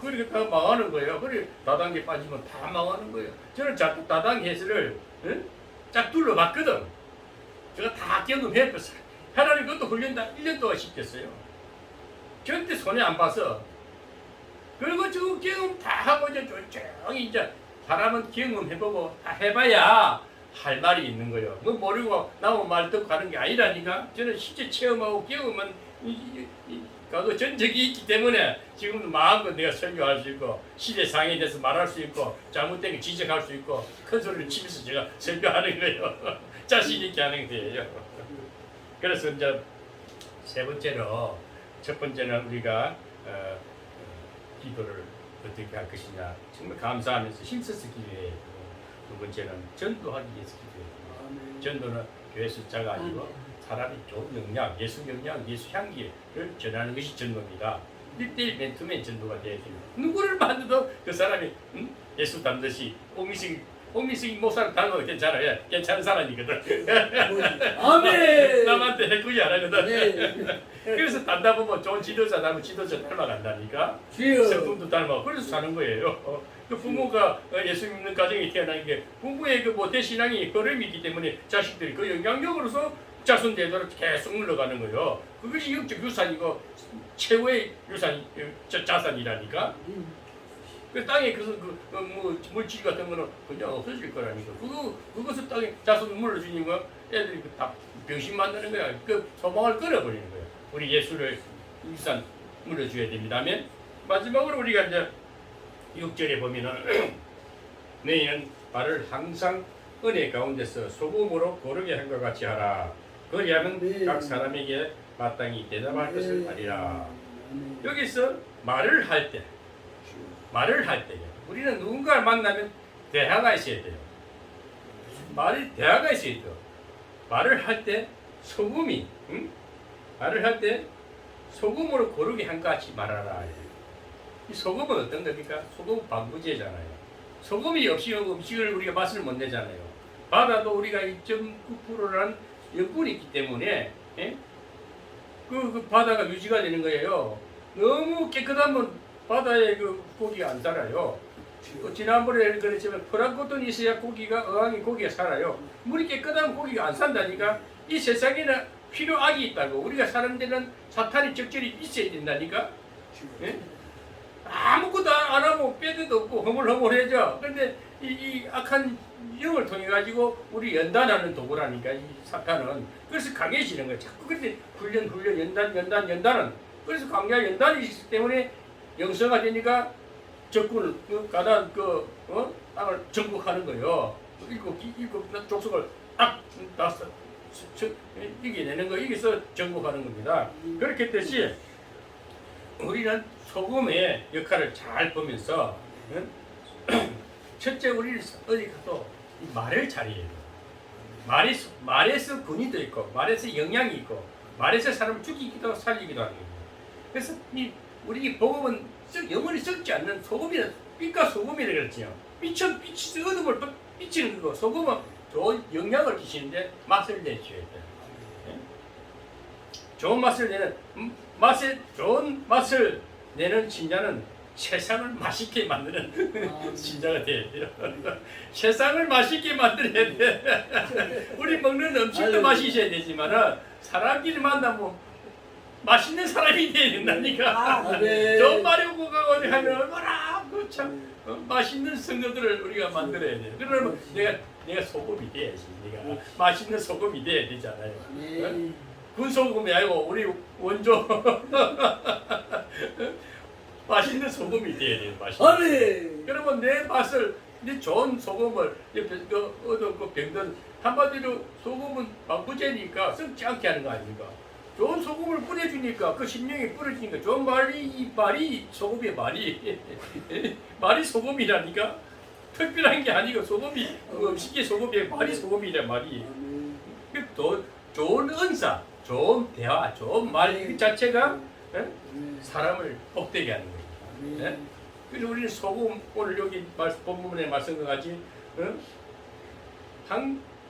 그렇게 다 망하는 거예요. 그래 다단계 빠지면 다 망하는 거예요. 저는 자꾸 다단계 해설을 쫙 둘러봤거든. 제가 다 경험해봤어요. 하나님 그것도 훈련 다 1년 동안 시켰어요. 절대 손해 안 봐서. 그리고 저 경험 다 하고 이제 조용히 이제 사람은 경험해보고 다 해봐야 할 말이 있는 거예요. 뭐 모르고 나무 말 듣고 가는 게 아니라니까. 저는 실제 체험하고 경험은 가도 전적이 있기 때문에 지금도 마음껏 내가 설교할 수 있고 시대상에 대해서 말할 수 있고 잘못된 거 지적할 수 있고 큰 소리를 치면서 제가 설교하는 거예요. 자신 있게 하는 거예요. 그래서 이제 세 번째로 첫 번째는 우리가 기도를 어떻게 할 것이냐 정말 감사하면서 힘써서 기도해야 되고 두 번째는 전도하기 위해서 기도해야 돼요. 전도는 교회 숫자가 아니고 사람이 좋은 영향, 예수 영향, 예수 향기를 전하는 것이 전도입니다. 1대1 맨투맨 전도가 되어야 됩니다. 누구를 만나도 그 사람이 예수 닮듯이 홍미승이 목사를 닮아도 괜찮아요. 괜찮은 사람이거든. 아멘. 남한테 해코지 안 하거든. 네. 그래서 닮다 보면 좋은 지도자 닮으면 지도자 닮아간다니까. 주여. 성품도 닮아. 그래서 사는 거예요. 그 부모가 예수 믿는 가정에 태어난 게 부모의 그 모태 신앙이 걸음이 있기 때문에 자식들이 그 영향력으로서 자손 대대로 계속 흘러가는 거예요. 그것이 영적 유산이고 최고의 유산, 자산이라니까. 그 땅에 뭐 물질 같은 거는 그냥 없어질 거라니까. 그것을 땅에 자손 물러주니까 애들이 다 병신 만드는 거야. 그 소망을 끊어버리는 거야. 우리 예수를 유산 물려줘야 됩니다. 아멘. 마지막으로 우리가 이제 6절에 보면은 너희는 말을 항상 은혜 가운데서 소금으로 고르게 한 것 같이 하라. 그리하면 네. 각 사람에게 마땅히 대답할 것을 하리라. 아멘. 여기서 말을 할 때 우리는 누군가를 만나면 대화가 있어야 돼요. 대화가 있어야 돼요. 말을 할 때 소금이 말을 할 때 소금으로 고르게 한 것 같이 말하라. 이 소금은 어떤 겁니까? 소금은 방부제잖아요. 소금이 없이 음식을 우리가 맛을 못 내잖아요. 바다도 우리가 2.9%라는 염분이 있기 때문에 그 바다가 유지가 되는 거예요. 너무 깨끗하면 바다에 그 고기가 안 살아요. 지난번에 그랬지만 프랑크톤이 있어야 어항에 고기가 살아요. 물이 깨끗하면 고기가 안 산다니까. 이 세상에는 필요악이 있다고. 우리가 사는 데는 사탄이 적절히 있어야 된다니까. 예? 아무것도 안 하면 빼도 없고 허물허물해져. 그런데 이 악한 영을 통해 가지고 우리 연단하는 도구라니까 이 사탄은. 그래서 강해지는 거야. 자꾸 그렇게 훈련 연단은. 그래서 강력 연단이 있기 때문에 영성화 되니까 적군을 땅을 정복하는 거예요. 일곱 족속을 딱 이겨내는 거, 이겨서 정복하는 겁니다. 그렇게 했듯이 우리는 소금의 역할을 잘 보면서 첫째 우리는 어디 가도 말을 잘해야 돼요. 말에서 근위도 있고 말에서 영향이 있고 말에서 사람을 죽이기도 하고 살리기도 하는 겁니다. 그래서 우리 복음은 영원히 썩지 않는 소금이라 빛과 소금이라 그랬지요. 빛은 어둠을 비치는 거고 소금은 좋은 영향을 끼치는데 맛을 내줘야 돼요. 좋은 맛을 내는 좋은 맛을 내는 신자는 세상을 맛있게 만드는 신자가 돼야 돼요. 세상을 맛있게 만들어야 돼. 우리 먹는 음식도 맛이 있어야 되지만은 사람끼리 만나면 맛있는 사람이 돼야 된다니까. 좋은 말이 오고 가고 어디 하면 얼마나 참 맛있는 성도들을 우리가 만들어야 돼요. 그러면 내가 소금이 돼야지. 내가 맛있는 소금이 돼야 되잖아요. 군소금이 아니고 우리 원조 맛있는 소금이 돼야 돼요. 맛있는. 그러면 내 맛을 내 좋은 소금을 얻어 그 병든 한마디로 소금은 방부제니까 썩지 않게 하는 거 아닙니까? 좋은 소금을 뿌려주니까 그 심령에 뿌려주니까 좋은 말이 소금의 말이 소금이라니까. 특별한 게 아니고 소금이 음식의 소금이 말이 소금이란 말이. 또 좋은 은사, 좋은 대화, 좋은 말 그 자체가 사람을 복되게 하는 거예요. 그래서 우리는 소금 오늘 여기 본문에 말씀과 같이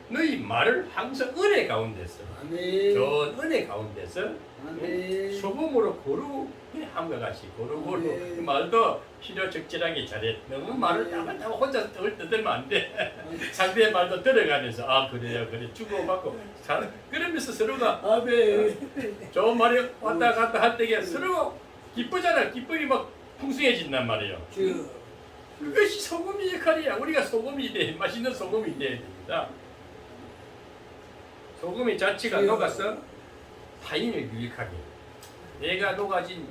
너희 말을 항상 은혜 가운데서 아멘. 좋은 은혜 가운데서 아멘. 소금으로 고루게 함과 같이 고루고루 아멘. 말도 필요 적절하게 잘해. 너무 말을 따박따박 혼자 떠들면 안 돼. 상대의 말도 들어가면서 아 그래요 그래 주고받고 그러면서 서로가 아멘. 좋은 말이 왔다 갔다 할 때에 서로 기쁘잖아. 기쁨이 막 풍성해진단 말이에요. 주. 그것이 소금의 역할이야. 우리가 소금이 돼. 맛있는 소금이 돼야 됩니다. 소금의 자체가 녹아서 타인을 유익하게. 내가 녹아진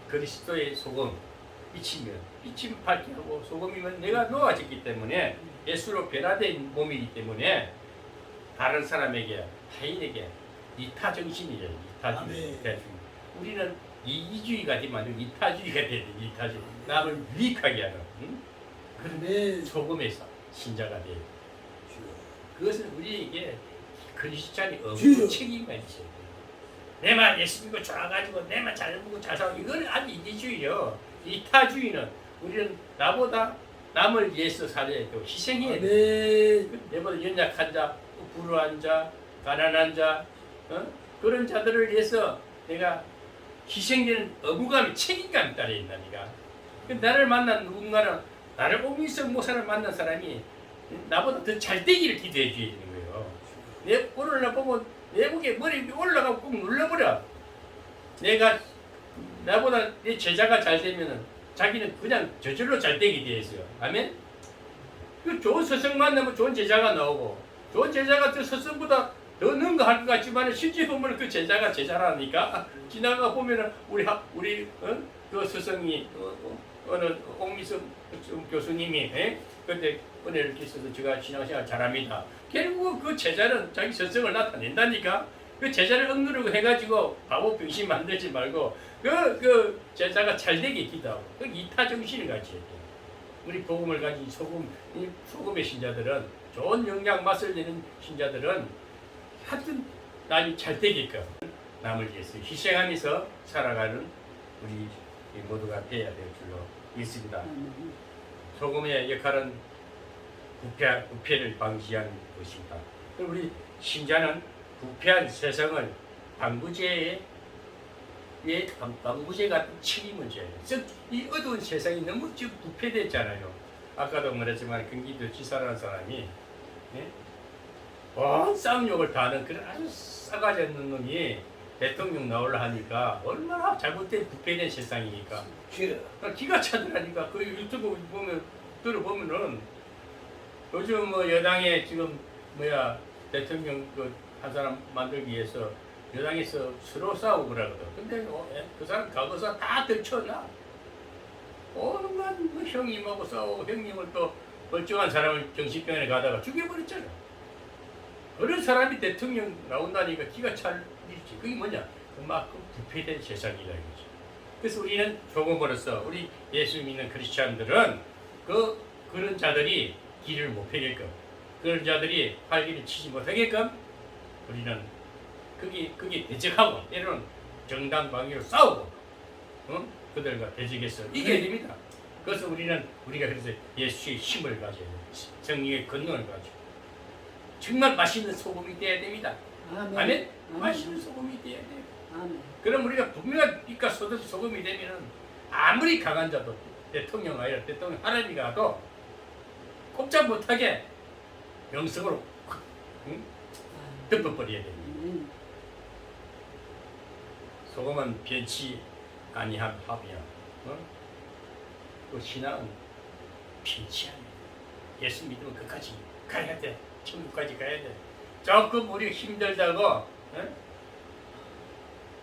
그리스도의 소금, 빛이면 빛이 밝게 하고 소금이면 내가 녹아졌기 때문에 예수로 변화된 몸이기 때문에 다른 사람에게 타인에게 이타 정신이에요. 이타주의. 우리는 이기주의가 되면 안 되고 이타주의가 돼야 돼. 이타주의. 남을 유익하게 하는 그런 소금의 신자가 돼야 돼. 그것은 우리에게 크리스찬이 없는 책임이 있어요. 내만 예수 믿고 좋아가지고 내만 잘 먹고 잘 살고 이거는 아주 이기주의요. 이타주의는 우리는 나보다 남을 위해서 살아야 되고 희생해야 돼. 내보다 연약한 자, 불우한 자, 가난한 자 그런 자들을 위해서 내가 희생되는 의무감이 책임감이 따라 있다니까. 나를 만난 누군가는 나를 옥민석 목사를 만난 사람이 나보다 더 잘되기를 기대해 줘야 되는 거예요. 내 오늘 나 보면 내 목에 머리 올라가고 꾹 눌러버려. 내가 나보다 내 제자가 잘 되면은 자기는 그냥 저절로 잘 되게 돼 있어요. 아멘. 그 좋은 스승 만나면 좋은 제자가 나오고 좋은 제자가 그 스승보다 더 넣은 거 할 것 같지만 실제 보면 그 제자가 제자라니까. 지나가 보면은 우리 그 스승이 어느 옥미성 교수님이 그때 은혜를 끼쳐서 제가 신앙생활 잘합니다. 결국 그 제자는 자기 스승을 나타낸다니까. 그 제자를 억누르고 해가지고 바보 병신 만들지 말고 그 제자가 잘되게 기도하고 그 이타 정신을 가지고 우리 복음을 가진 소금의 신자들은 좋은 영양 맛을 내는 신자들은 하여튼 남이 잘되게끔 남을 위해서 희생하면서 살아가는 우리 모두가 되어야 될 줄로 믿습니다. 소금의 역할은 부패를 방지하는 것입니다. 우리 신자는 부패한 세상을 방부제 같은 책임을 져요. 이 어두운 세상이 너무 지금 부패됐잖아요. 아까도 말했지만 경기도 지사라는 사람이 온 쌍욕을 다 하는 그런 아주 싸가지 없는 놈이 대통령 나오려 하니까 얼마나 잘못된 부패된 세상이니까 기가 차더라니까. 그 유튜브 들어보면은 요즘 뭐 여당에 지금 대통령 한 사람 만들기 위해서 여당에서 서로 싸우고 그러거든. 근데 그 사람 과거사 다 들춰놔. 온갖 형님하고 싸우고 형님을 또 멀쩡한 사람을 정신병원에 가다가 죽여버렸잖아. 그런 사람이 대통령 나온다니까 기가 찰 일이지. 그게 뭐냐? 그만큼 부패된 세상이다 이거지. 그래서 우리는 조금으로써 우리 예수 믿는 크리스찬들은 그런 자들이 길을 못 펴게끔, 그런 자들이 활기를 치지 못하게끔 우리는 그게 대적하고 때로는 정당 방위로 싸우고 그들과 대적해서 이겨야 됩니다. 그래서 우리가 그래서 예수의 힘을 가져야 돼요. 성령의 권능을 가지고 정말 맛있는 소금이 되어야 됩니다. 아멘. 맛있는 소금이 되어야 돼요. 아멘. 그럼 우리가 분명한 빛과 소금이 되면은 아무리 강한 자도 대통령 아니라 대통령 하나님이 가도 꼼짝 못하게 영성으로 덮어버려야 됩니다. 소금은 변치 아니한 밥이야. 그 신앙은 변치 아니야. 예수 믿으면 끝까지 가야 돼. 천국까지 가야 돼. 조금 우리 힘들다고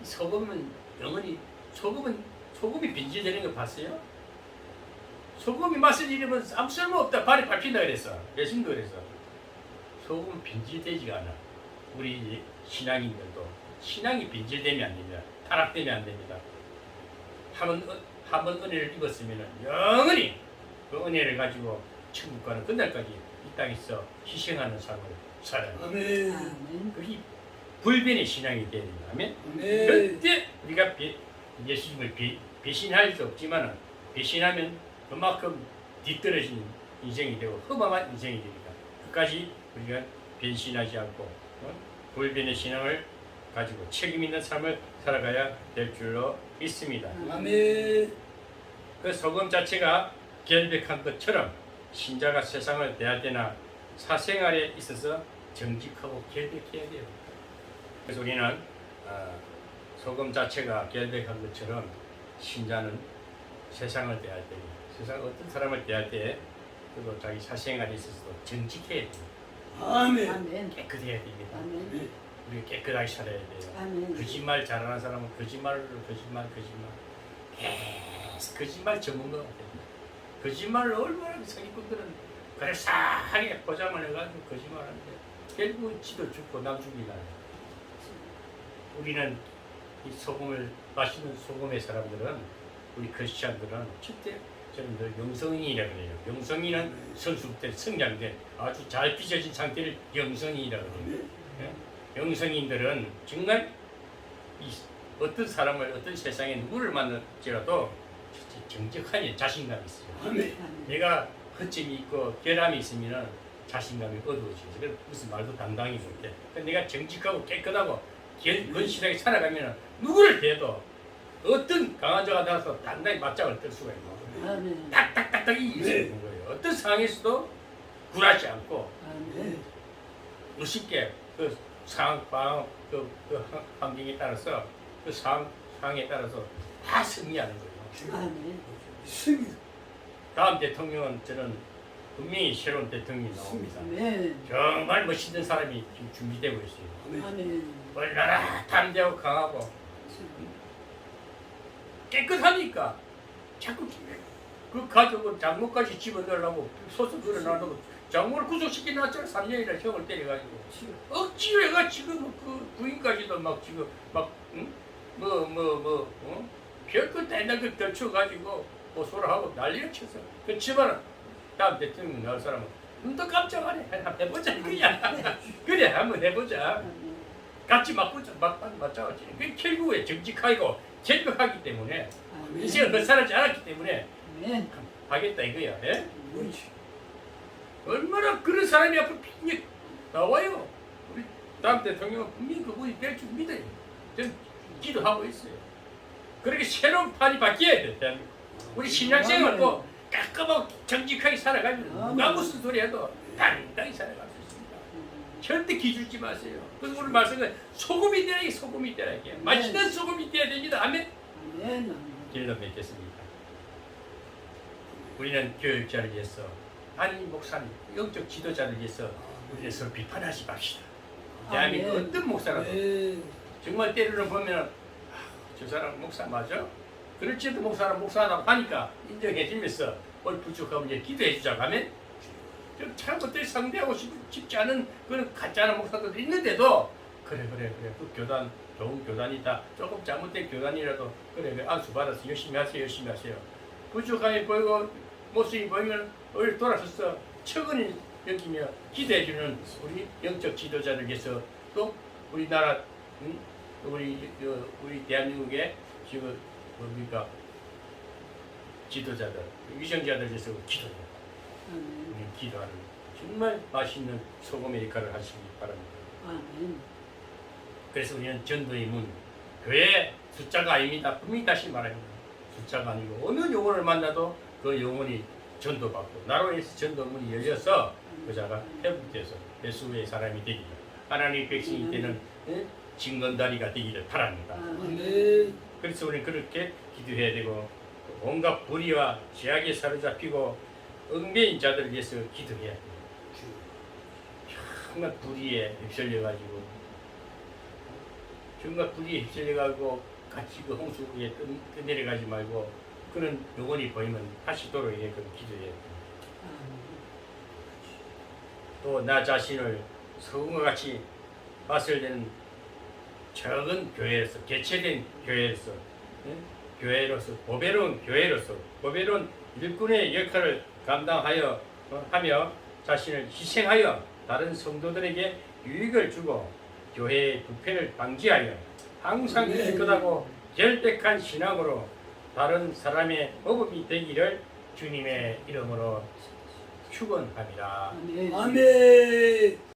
소금은 영원히 소금이 빈질되는 거 봤어요? 소금이 맛을 잃으면 아무 쓸모없다. 발이 밟힌다 그랬어. 예수님도 그랬어. 소금은 빈질되지가 않아. 우리 신앙인들도 신앙이 빈질되면 안 됩니다. 타락되면 안 됩니다. 한 번 은혜를 입었으면 영원히 그 은혜를 가지고 천국 가는 그날까지 이 땅에서 희생하는 삶을 살아요. 아멘. 그게 불변의 신앙이 되는 거야. 아멘. 그때 우리가 예수님을 배신할 수 없지만 배신하면 그만큼 뒤떨어진 인생이 되고 험한 인생이 되니까 끝까지 우리가 변신하지 않고 불변의 신앙을 가지고 책임 있는 삶을 살아가야 될 줄로 믿습니다. 아멘. 그 소금 자체가 결백한 것처럼 신자가 세상을 대할 때나 사생활에 있어서 정직하고 결백해야 돼요. 그래서 우리는 소금 자체가 결백한 것처럼 신자는 세상을 대할 때, 세상 어떤 사람을 대할 때 그리고 자기 사생활에 있어서도 정직해야 돼요. 아멘. 아멘. 깨끗해야 됩니다. 아멘. 우리 깨끗하게 살아야 돼요. 아멘. 거짓말 잘하는 사람은 거짓말 계속 거짓말 전문가 같아요. 거짓말을 얼마나 사기꾼들은 그럴싸하게 포장을 해가지고 거짓말하는데 결국 지도 죽고 남 죽이 나요. 우리는 이 소금을 마시는 소금의 사람들은 우리 크리스찬들은 첫째 저는 늘 영성인이라고 그래요. 영성인은 성숙된 성장된 아주 잘 빚어진 상태를 영성인이라고 그래요. 예? 영성인들은 정말 어떤 사람을 어떤 세상에 누구를 만날지라도 정직하니 자신감이 있어요. 아멘. 내가 허점이 있고 결함이 있으면 자신감이 어두워지죠. 그래서 무슨 말도 당당히 못해. 내가 정직하고 깨끗하고 건실하게 살아가면 누구를 대도 어떤 강한 자가 나와서 당당히 맞짱을 뜰 수가 있고 아멘. 딱딱딱딱 이길 수 있는 거예요. 어떤 상황에서도 굴하지 않고 아멘. 쉽게 그 상황, 환경에 따라서 그 상황에 따라서 다 승리하는 거예요. 아멘. 승리. 다음 대통령은 저는 분명히 새로운 대통령이 나옵니다. 아멘. 정말 멋있는 사람이 지금 준비되고 있어요. 아멘. 얼마나 담대하고 강하고 깨끗하니까 자꾸 그 가족은 장모까지 집어넣으려고 소송 걸어놔도 장모를 구속시켜 놨잖아. 3년이나 형을 때려가지고 억지로 해가 지금 그 부인까지도 막 지금 막 별거 다 있는 거 덜쳐가지고 고소를 하고 난리를 쳤어. 그 집안은 다음 대통령 나올 사람은 눈도 깜짝 안 해. 한번 해보자 그냥. 그래 한번 해보자. 같이 맞자지. 그 결국에 정직하고 결백하기 때문에 인생을 헛살지 않았기 때문에 아멘. 하겠다 이거야. 예? 그렇지. 얼마나 그런 사람이 앞으로 분명히 나와요. 우리 다음 대통령은 분명히 그분이 될 줄 믿어요. 저는 기도하고 있어요. 그렇게 새로운 판이 바뀌어야 돼. 대한민국. 우리 신앙생활도 깔끔하고 정직하게 살아가면 누가 무슨 소리 해도 당당히 살아갈 수 있습니다. 절대 기죽지 마세요. 그래서 오늘 말씀은 소금이 되라 이게 소금이 되라 이게 맛있는 소금이 되어야 됩니다. 아멘. 아멘. 길러 맺겠습니다. 우리는 교육자를 위해서 아니 목사님 영적 지도자를 위해서 우리는 서로 비판하지 맙시다. 대한민국 아멘. 어떤 목사라도 아멘. 정말 때로는 보면 저 사람 목사 맞아? 그럴지도 목사는 목사라고 하니까 인정해주면서 얼풀쭉하면 이제 기도해 주자고 하면 좀 잘못될 상대하고 싶지 않은 그런 가짜는 목사들도 있는데도 그래 그 교단 좋은 교단이다. 조금 잘못된 교단이라도 그래 안수 받아서 열심히 하세요. 부족함이 보이고 모습이 보이면 얼른 돌아서서 처근히 여기며 기대해주는 우리 영적 지도자를 위해서 또 우리나라 우리 대한민국의 지금 뭡니까 지도자들 위정자들 위해서 기도해요. 우리 기도하는 정말 맛있는 소금의 역할을 하시기 바랍니다. 아멘. 그래서 우리는 전도의 문, 교회 숫자가 아닙니다. 분명히 다시 말합니다. 숫자가 아니고 어느 영혼을 만나도 그 영혼이 전도받고 나로 인해서 전도문이 열려서 그 자가 회복돼서 예수의 사람이 되기를 하나님의 백성이 되는 증거다리가 되기를 바랍니다. 아멘. 그래서 우리는 그렇게 기도해야 되고 온갖 불의와 죄악에 사로잡히고 얽매인 자들을 위해서 기도해야 돼요. 정말 불의에 휩쓸려가지고 정말 불의에 휩쓸려가지고 같이 그 홍수에 떠내려가지 말고 그런 영혼이 보이면 다시 돌아오게 기도해야 돼요. 또 나 자신을 서금과 같이 봤을 때는 적은 교회에서 개체된 교회에서 교회로서 보배로운 교회로서 보배로운 일꾼의 역할을 감당하여 하며 자신을 희생하여 다른 성도들에게 유익을 주고 교회의 부패를 방지하여 항상 깨끗하고 결백한 신앙으로 다른 사람의 모범이 되기를 주님의 이름으로 축원합니다. 아멘. 아멘.